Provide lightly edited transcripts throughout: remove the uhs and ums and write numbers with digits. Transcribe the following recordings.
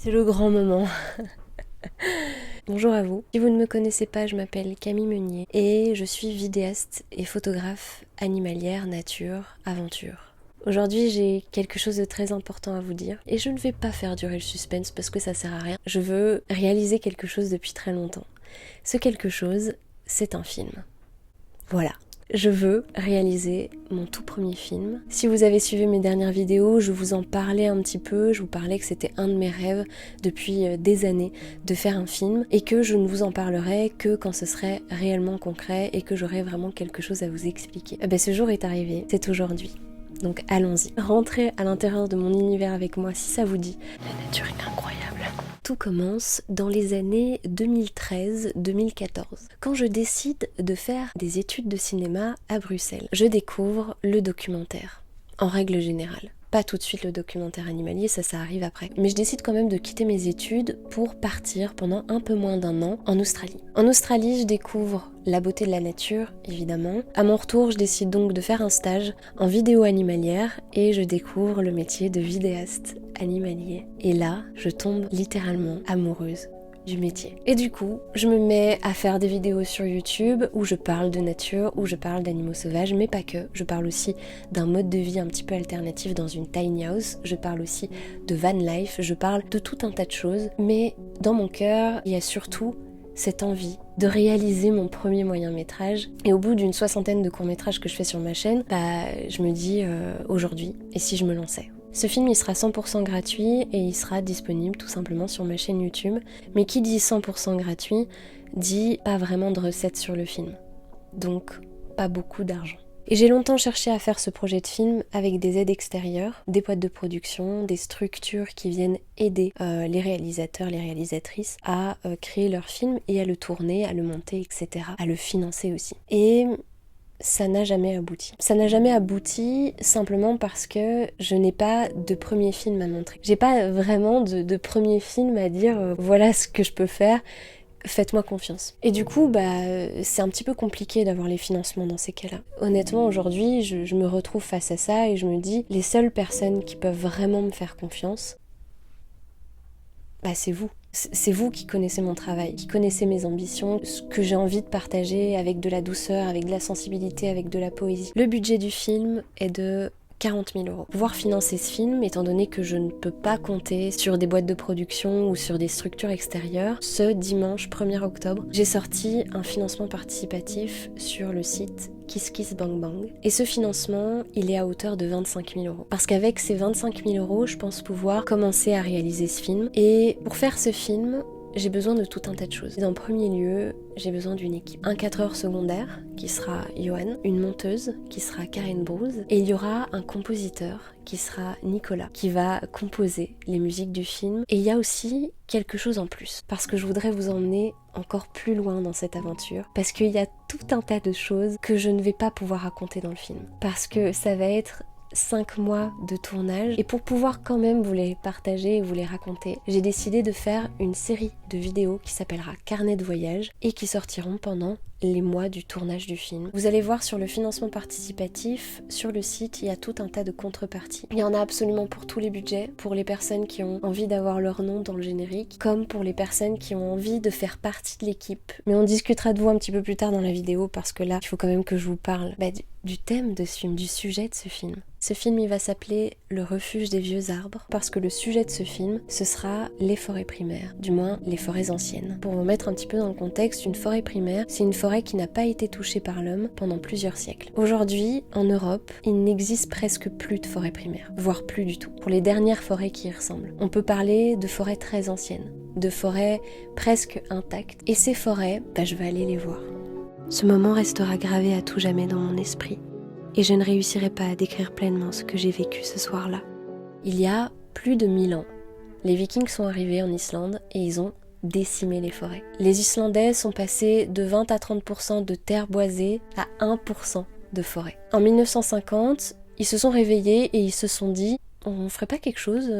C'est le grand moment. Bonjour à vous. Si vous ne me connaissez pas, je m'appelle Camille Meunier et je suis vidéaste et photographe animalière, nature, aventure. Aujourd'hui, j'ai quelque chose de très important à vous dire et je ne vais pas faire durer le suspense parce que ça sert à rien. Je veux réaliser quelque chose depuis très longtemps. Ce quelque chose, c'est un film. Voilà. Je veux réaliser mon tout premier film. Si vous avez suivi mes dernières vidéos, je vous en parlais un petit peu, je vous parlais que c'était un de mes rêves depuis des années de faire un film et que je ne vous en parlerai que quand ce serait réellement concret et que j'aurais vraiment quelque chose à vous expliquer. Ce jour est arrivé, c'est aujourd'hui. Donc allons-y. Rentrez à l'intérieur de mon univers avec moi si ça vous dit. La nature est incroyable. Tout commence dans les années 2013-2014, quand je décide de faire des études de cinéma à Bruxelles. Je découvre le documentaire, en règle générale. Pas tout de suite le documentaire animalier, ça arrive après. Mais je décide quand même de quitter mes études pour partir pendant un peu moins d'un an en Australie. En Australie, je découvre la beauté de la nature, évidemment. À mon retour, je décide donc de faire un stage en vidéo animalière et je découvre le métier de vidéaste animalier. Et là, je tombe littéralement amoureuse du métier. Et du coup, je me mets à faire des vidéos sur YouTube où je parle de nature, où je parle d'animaux sauvages, mais pas que. Je parle aussi d'un mode de vie un petit peu alternatif dans une tiny house. Je parle aussi de van life, je parle de tout un tas de choses. Mais dans mon cœur, il y a surtout cette envie de réaliser mon premier moyen-métrage. Et au bout d'une 60aine de courts-métrages que je fais sur ma chaîne, je me dis aujourd'hui, et si je me lançais ? Ce film, il sera 100% gratuit et il sera disponible tout simplement sur ma chaîne YouTube. Mais qui dit 100% gratuit, dit pas vraiment de recettes sur le film. Donc, pas beaucoup d'argent. Et j'ai longtemps cherché à faire ce projet de film avec des aides extérieures, des boîtes de production, des structures qui viennent aider les réalisateurs, les réalisatrices à créer leur film et à le tourner, à le monter, etc. À le financer aussi. Et ça n'a jamais abouti. Ça n'a jamais abouti simplement parce que je n'ai pas de premier film à montrer. J'ai pas vraiment de premier film à dire voilà ce que je peux faire, faites-moi confiance. Et du coup, c'est un petit peu compliqué d'avoir les financements dans ces cas-là. Honnêtement, aujourd'hui, je me retrouve face à ça et je me dis, les seules personnes qui peuvent vraiment me faire confiance, c'est vous. C'est vous qui connaissez mon travail, qui connaissez mes ambitions, ce que j'ai envie de partager avec de la douceur, avec de la sensibilité, avec de la poésie. Le budget du film est de 40 000 €. Pouvoir financer ce film, étant donné que je ne peux pas compter sur des boîtes de production ou sur des structures extérieures, ce dimanche 1er octobre, j'ai sorti un financement participatif sur le site KissKissBankBank. Et ce financement, il est à hauteur de 25 000 €. Parce qu'avec ces 25 000 €, je pense pouvoir commencer à réaliser ce film. Et pour faire ce film, j'ai besoin de tout un tas de choses. En premier lieu, j'ai besoin d'une équipe. Un cadreur secondaire, qui sera Johan, une monteuse, qui sera Karen Bruce, et il y aura un compositeur, qui sera Nicolas, qui va composer les musiques du film. Et il y a aussi quelque chose en plus, parce que je voudrais vous emmener encore plus loin dans cette aventure, parce qu'il y a tout un tas de choses que je ne vais pas pouvoir raconter dans le film. Parce que ça va être 5 mois de tournage et pour pouvoir quand même vous les partager et vous les raconter, j'ai décidé de faire une série de vidéos qui s'appellera Carnet de voyage et qui sortiront pendant les mois du tournage du film. Vous allez voir sur le financement participatif, sur le site, il y a tout un tas de contreparties. Il y en a absolument pour tous les budgets, pour les personnes qui ont envie d'avoir leur nom dans le générique, comme pour les personnes qui ont envie de faire partie de l'équipe. Mais on discutera de vous un petit peu plus tard dans la vidéo parce que là, il faut quand même que je vous parle du thème de ce film, du sujet de ce film. Ce film, il va s'appeler Le refuge des vieux arbres parce que le sujet de ce film, ce sera les forêts primaires, du moins les forêts anciennes. Pour vous mettre un petit peu dans le contexte, une forêt primaire, c'est une forêt qui n'a pas été touchée par l'homme pendant plusieurs siècles. Aujourd'hui, en Europe, il n'existe presque plus de forêts primaires, voire plus du tout, pour les dernières forêts qui y ressemblent. On peut parler de forêts très anciennes, de forêts presque intactes, et ces forêts, je vais aller les voir. Ce moment restera gravé à tout jamais dans mon esprit, et je ne réussirai pas à décrire pleinement ce que j'ai vécu ce soir-là. Il y a plus de 1000 ans, les Vikings sont arrivés en Islande et ils ont décimé les forêts. Les Islandais sont passés de 20 à 30% de terres boisées à 1% de forêt. En 1950, ils se sont réveillés et ils se sont dit on ferait pas quelque chose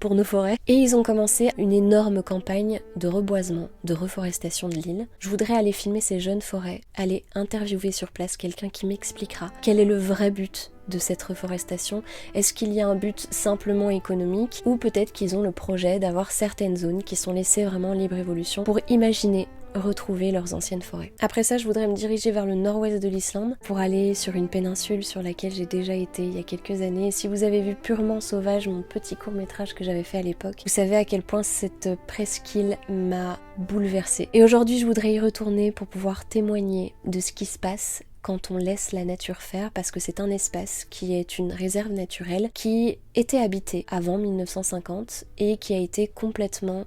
pour nos forêts? Et ils ont commencé une énorme campagne de reboisement, de reforestation de l'île. Je voudrais aller filmer ces jeunes forêts, aller interviewer sur place quelqu'un qui m'expliquera quel est le vrai but de cette reforestation. Est-ce qu'il y a un but simplement économique, ou peut-être qu'ils ont le projet d'avoir certaines zones qui sont laissées vraiment en libre évolution pour imaginer retrouver leurs anciennes forêts. Après ça, je voudrais me diriger vers le nord-ouest de l'Islande pour aller sur une péninsule sur laquelle j'ai déjà été il y a quelques années. Et si vous avez vu Purement Sauvage, mon petit court-métrage que j'avais fait à l'époque, vous savez à quel point cette presqu'île m'a bouleversée. Et aujourd'hui, je voudrais y retourner pour pouvoir témoigner de ce qui se passe quand on laisse la nature faire, parce que c'est un espace qui est une réserve naturelle qui était habitée avant 1950 et qui a été complètement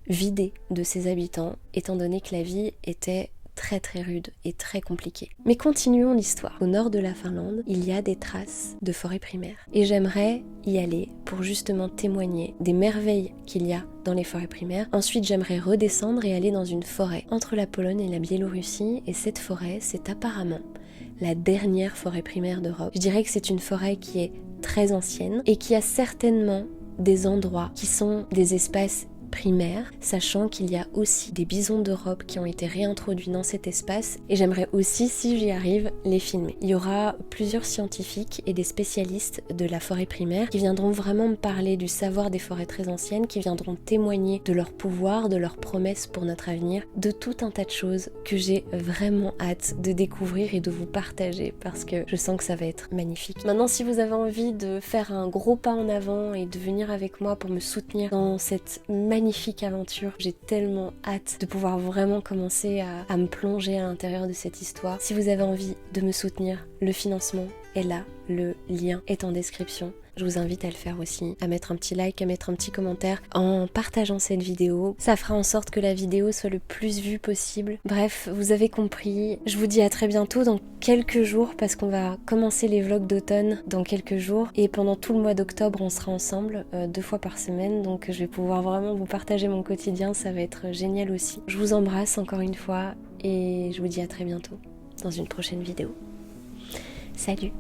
vidé de ses habitants, étant donné que la vie était très très rude et très compliquée. Mais continuons l'histoire. Au nord de la Finlande, il y a des traces de forêt primaire. Et j'aimerais y aller pour justement témoigner des merveilles qu'il y a dans les forêts primaires. Ensuite, j'aimerais redescendre et aller dans une forêt entre la Pologne et la Biélorussie. Et cette forêt, c'est apparemment la dernière forêt primaire d'Europe. Je dirais que c'est une forêt qui est très ancienne et qui a certainement des endroits qui sont des espaces primaire, sachant qu'il y a aussi des bisons d'Europe qui ont été réintroduits dans cet espace, et j'aimerais aussi, si j'y arrive, les filmer. Il y aura plusieurs scientifiques et des spécialistes de la forêt primaire qui viendront vraiment me parler du savoir des forêts très anciennes, qui viendront témoigner de leur pouvoir, de leurs promesses pour notre avenir, de tout un tas de choses que j'ai vraiment hâte de découvrir et de vous partager, parce que je sens que ça va être magnifique. Maintenant, si vous avez envie de faire un gros pas en avant et de venir avec moi pour me soutenir dans cette magnifique aventure, j'ai tellement hâte de pouvoir vraiment commencer à me plonger à l'intérieur de cette histoire. Si vous avez envie de me soutenir, le financement est là, le lien est en description. Je vous invite à le faire aussi, à mettre un petit like, à mettre un petit commentaire en partageant cette vidéo. Ça fera en sorte que la vidéo soit le plus vue possible. Bref, vous avez compris. Je vous dis à très bientôt dans quelques jours, parce qu'on va commencer les vlogs d'automne dans quelques jours. Et pendant tout le mois d'octobre, on sera ensemble 2 fois par semaine. Donc je vais pouvoir vraiment vous partager mon quotidien. Ça va être génial aussi. Je vous embrasse encore une fois et je vous dis à très bientôt dans une prochaine vidéo. Salut!